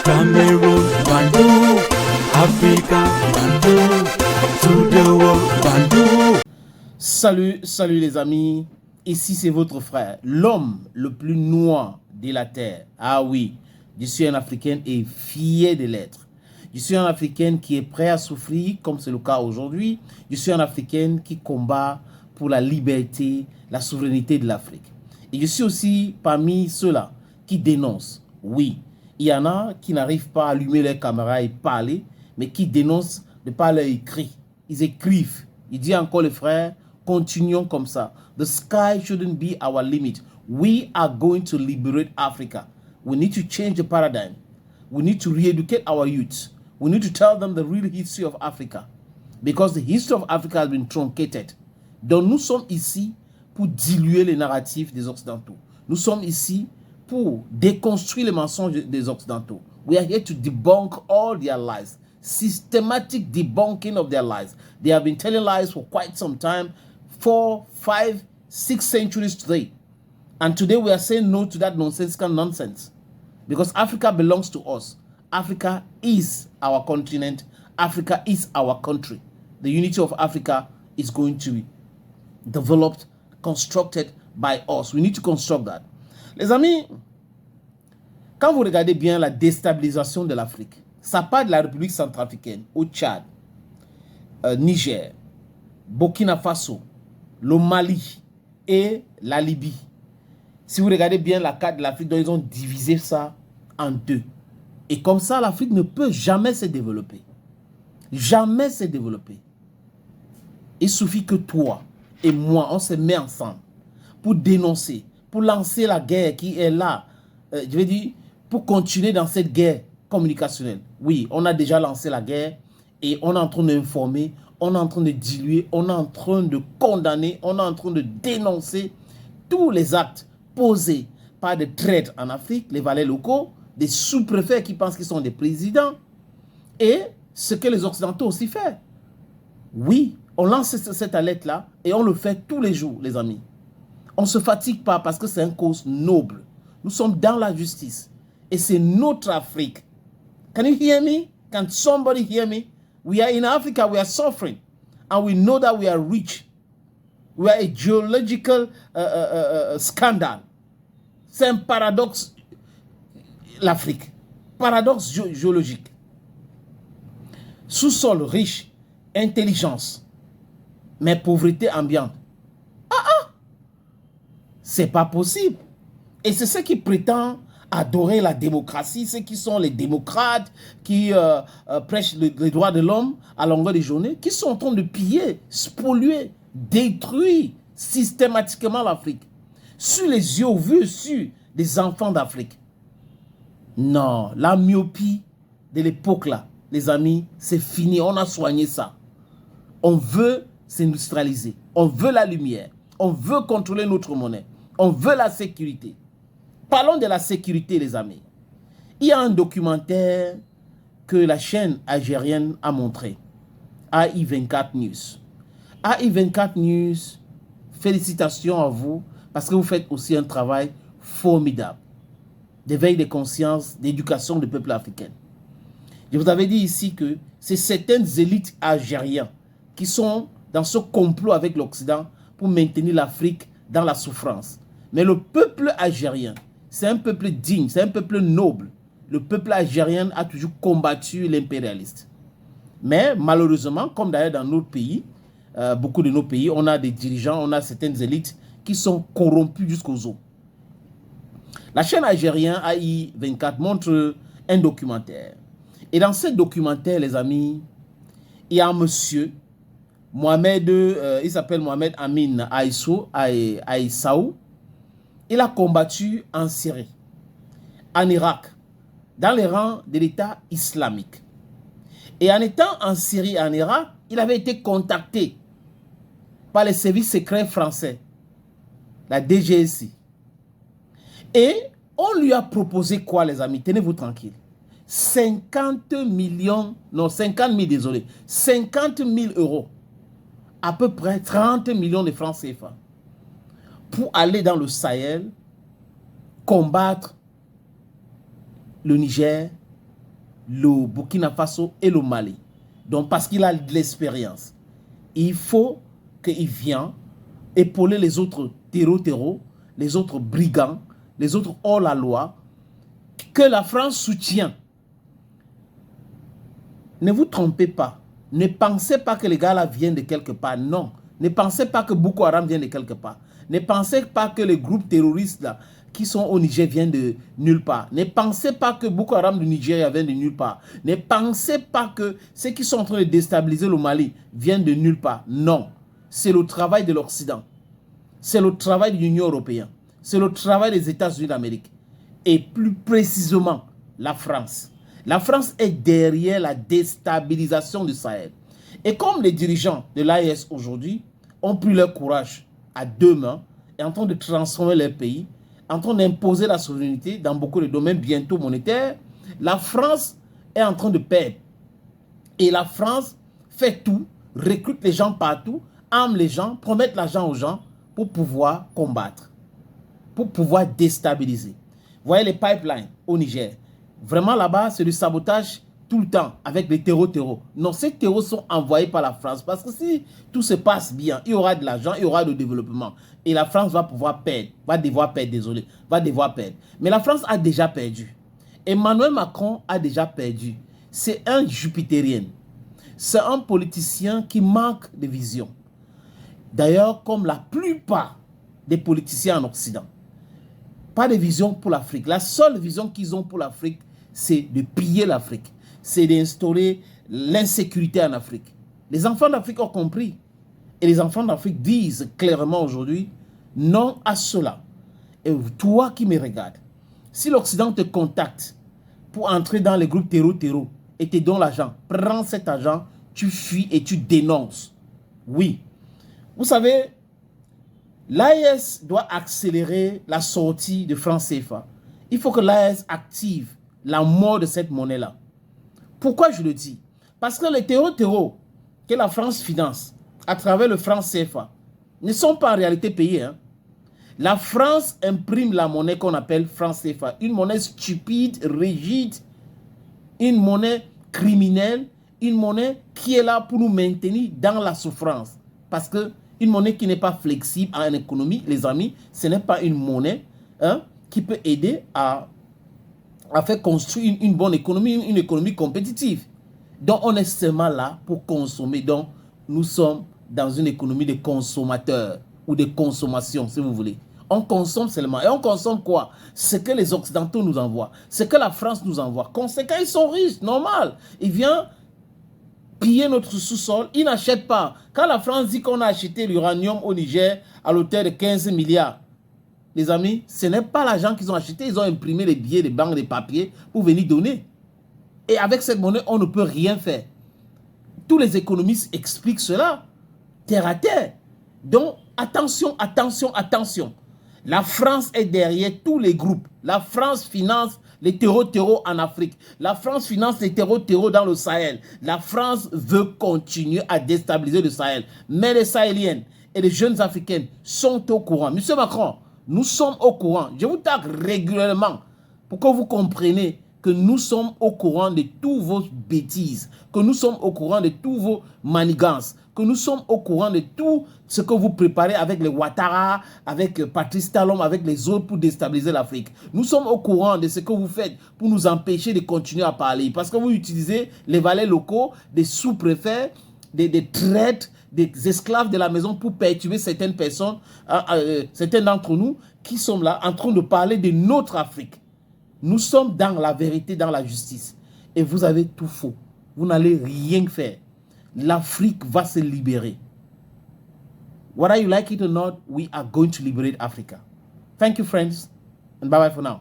Cameroon, Bandou, Africa, Bandou, to the world, Bandou. Salut les amis, ici c'est votre frère, l'homme le plus noir de la terre. Ah oui, je suis un Africain et fier de l'être. Je suis un Africain qui est prêt à souffrir, comme c'est le cas aujourd'hui. Je suis un Africain qui combat pour la liberté, la souveraineté de l'Afrique. Et je suis aussi parmi ceux-là qui dénoncent. Oui, il y en a qui n'arrivent pas à allumer leur caméra et parler, mais qui dénoncent de par leur écrit. Ils écrivent. Il dit encore le frère, continuons comme ça. The sky shouldn't be our limit. We are going to liberate Africa. We need to change the paradigm. We need to re-educate our youth. We need to tell them the real history of Africa. Because the history of Africa has been truncated. Donc nous sommes ici pour diluer les narratifs des Occidentaux. Nous sommes ici pour déconstruire les mensonges des Occidentaux. We are here to debunk all their lies. Systematic debunking of their lies. They have been telling lies for quite some time, 4, 5, 6 centuries today. And today we are saying no to that nonsensical nonsense. Because Africa belongs to us. Africa is our continent. Africa is our country. The unity of Africa is going to be developed, constructed by us. We need to construct that. Les amis, quand vous regardez bien la déstabilisation de l'Afrique, ça part de la République centrafricaine au Tchad, Niger, Burkina Faso, le Mali et la Libye. Si vous regardez bien la carte de l'Afrique, ils ont divisé ça en deux. Et comme ça, l'Afrique ne peut jamais se développer. Jamais se développer. Il suffit que toi et moi, on se met ensemble pour dénoncer, pour lancer la guerre qui est là. Je veux dire, pour continuer dans cette guerre communicationnelle. Oui, on a déjà lancé la guerre et on est en train d'informer, on est en train de diluer, on est en train de condamner, on est en train de dénoncer tous les actes posés par des traîtres en Afrique, les valets locaux, des sous-préfets qui pensent qu'ils sont des présidents et ce que les Occidentaux aussi font. Oui, on lance cette alerte-là et on le fait tous les jours, les amis. On ne se fatigue pas parce que c'est une cause noble. Nous sommes dans la justice et c'est notre Afrique. Can you hear me? Can somebody hear me? We are in Africa, we are suffering and we know that we are rich. We are a geological scandal. C'est un paradoxe, l'Afrique. Paradoxe géologique. Sous-sol riche, intelligence, mais pauvreté ambiante. C'est pas possible. Et c'est ceux qui prétendent adorer la démocratie, ceux qui sont les démocrates, qui prêchent les droits de l'homme à longueur de journée, qui sont en train de piller, spolier, détruire systématiquement l'Afrique. Sur les yeux vus, sur des enfants d'Afrique. Non, la myopie de l'époque là, les amis, c'est fini, on a soigné ça. On veut s'industrialiser, on veut la lumière, on veut contrôler notre monnaie, on veut la sécurité. Parlons de la sécurité, les amis. Il y a un documentaire que la chaîne algérienne a montré, AI24 News. AI24 News, félicitations à vous, parce que vous faites aussi un travail formidable d'éveil des consciences, d'éducation du peuple africain. Je vous avais dit ici que c'est certaines élites algériennes qui sont dans ce complot avec l'Occident pour maintenir l'Afrique dans la souffrance. Mais le peuple algérien, c'est un peuple digne, c'est un peuple noble. Le peuple algérien a toujours combattu l'impérialiste. Mais malheureusement, comme d'ailleurs dans notre pays, beaucoup de nos pays, on a des dirigeants, on a certaines élites qui sont corrompus jusqu'aux os. La chaîne algérienne AI24 montre un documentaire. Et dans ce documentaire, les amis, il y a un monsieur, Mohamed, il s'appelle Mohamed Amin Aïssaou. Il a combattu en Syrie, en Irak, dans les rangs de l'État islamique. Et en étant en Syrie et en Irak, il avait été contacté par les services secrets français, la DGSI. Et on lui a proposé quoi, les amis? Tenez-vous tranquille. 50 millions, non, 50 000, désolé, 50 000 euros, à peu près 30 millions de francs CFA, pour aller dans le Sahel, combattre le Niger, le Burkina Faso et le Mali. Donc, parce qu'il a de l'expérience. Il faut qu'il vienne épauler les autres terreaux, les autres brigands, les autres hors-la-loi, que la France soutient. Ne vous trompez pas. Ne pensez pas que les gars-là viennent de quelque part. Non. Ne pensez pas que Boko Haram vient de quelque part. Ne pensez pas que les groupes terroristes là, qui sont au Niger viennent de nulle part. Ne pensez pas que Boko Haram du Nigeria vient de nulle part. Ne pensez pas que ceux qui sont en train de déstabiliser le Mali viennent de nulle part. Non. C'est le travail de l'Occident. C'est le travail de l'Union européenne. C'est le travail des États-Unis d'Amérique. Et plus précisément, la France. La France est derrière la déstabilisation du Sahel. Et comme les dirigeants de l'AES aujourd'hui ont pris leur courage à deux mains et en train de transformer leur pays, en train d'imposer la souveraineté dans beaucoup de domaines bientôt monétaires, la France est en train de perdre. Et la France fait tout, recrute les gens partout, arme les gens, promet l'argent aux gens pour pouvoir combattre, pour pouvoir déstabiliser. Vous voyez les pipelines au Niger. Vraiment là-bas, c'est du sabotage tout le temps avec les terreaux. Non, ces terreaux sont envoyés par la France parce que si tout se passe bien, il y aura de l'argent, il y aura du développement. Et la France va pouvoir perdre, va devoir perdre. Mais la France a déjà perdu. Emmanuel Macron a déjà perdu. C'est un jupitérien. C'est un politicien qui manque de vision. D'ailleurs, comme la plupart des politiciens en Occident. Pas de vision pour l'Afrique. La seule vision qu'ils ont pour l'Afrique, c'est de piller l'Afrique. C'est d'instaurer l'insécurité en Afrique. Les enfants d'Afrique ont compris. Et les enfants d'Afrique disent clairement aujourd'hui non à cela. Et toi qui me regardes, si l'Occident te contacte pour entrer dans les groupes terreau et te donne l'argent, prends cet argent, tu fuis et tu dénonces. Oui. Vous savez, l'AES doit accélérer la sortie de francs CFA. Il faut que l'AES active la mort de cette monnaie-là. Pourquoi je le dis? Parce que les terreaux que la France finance à travers le franc CFA ne sont pas en réalité payés. La France imprime la monnaie qu'on appelle franc CFA. Une monnaie stupide, rigide, une monnaie criminelle, une monnaie qui est là pour nous maintenir dans la souffrance. Parce que une monnaie qui n'est pas flexible en économie, les amis, ce n'est pas une monnaie qui peut aider à faire construire une bonne économie, une économie compétitive. Donc, on est seulement là pour consommer. Donc, nous sommes dans une économie de consommateurs ou de consommation, si vous voulez. On consomme seulement. Et on consomme quoi? Ce que les Occidentaux nous envoient. Ce que la France nous envoie. Conséquent, ils sont riches, normal. Ils viennent piller notre sous-sol. Ils n'achètent pas. Quand la France dit qu'on a acheté l'uranium au Niger à l'auteur de 15 milliards, les amis, ce n'est pas l'argent qu'ils ont acheté. Ils ont imprimé les billets, les banques, les papiers pour venir donner. Et avec cette monnaie, on ne peut rien faire. Tous les économistes expliquent cela. Terre à terre. Donc, attention, attention, attention. La France est derrière tous les groupes. La France finance les terreaux en Afrique. La France finance les terreaux dans le Sahel. La France veut continuer à déstabiliser le Sahel. Mais les Sahéliennes et les jeunes Africaines sont au courant. Monsieur Macron, nous sommes au courant. Je vous tape régulièrement pour que vous compreniez que nous sommes au courant de toutes vos bêtises, que nous sommes au courant de tous vos manigances, que nous sommes au courant de tout ce que vous préparez avec les Ouattara, avec Patrice Talon, avec les autres pour déstabiliser l'Afrique. Nous sommes au courant de ce que vous faites pour nous empêcher de continuer à parler. Parce que vous utilisez les valets locaux, des sous-préfets, des traîtres, des esclaves de la maison pour perturber certaines personnes, certains d'entre nous qui sont là en train de parler de notre Afrique. Nous sommes dans la vérité, dans la justice. Et vous avez tout faux. Vous n'allez rien faire. L'Afrique va se libérer. Whether you like it or not, we are going to liberate Africa. Thank you, friends. And bye-bye for now.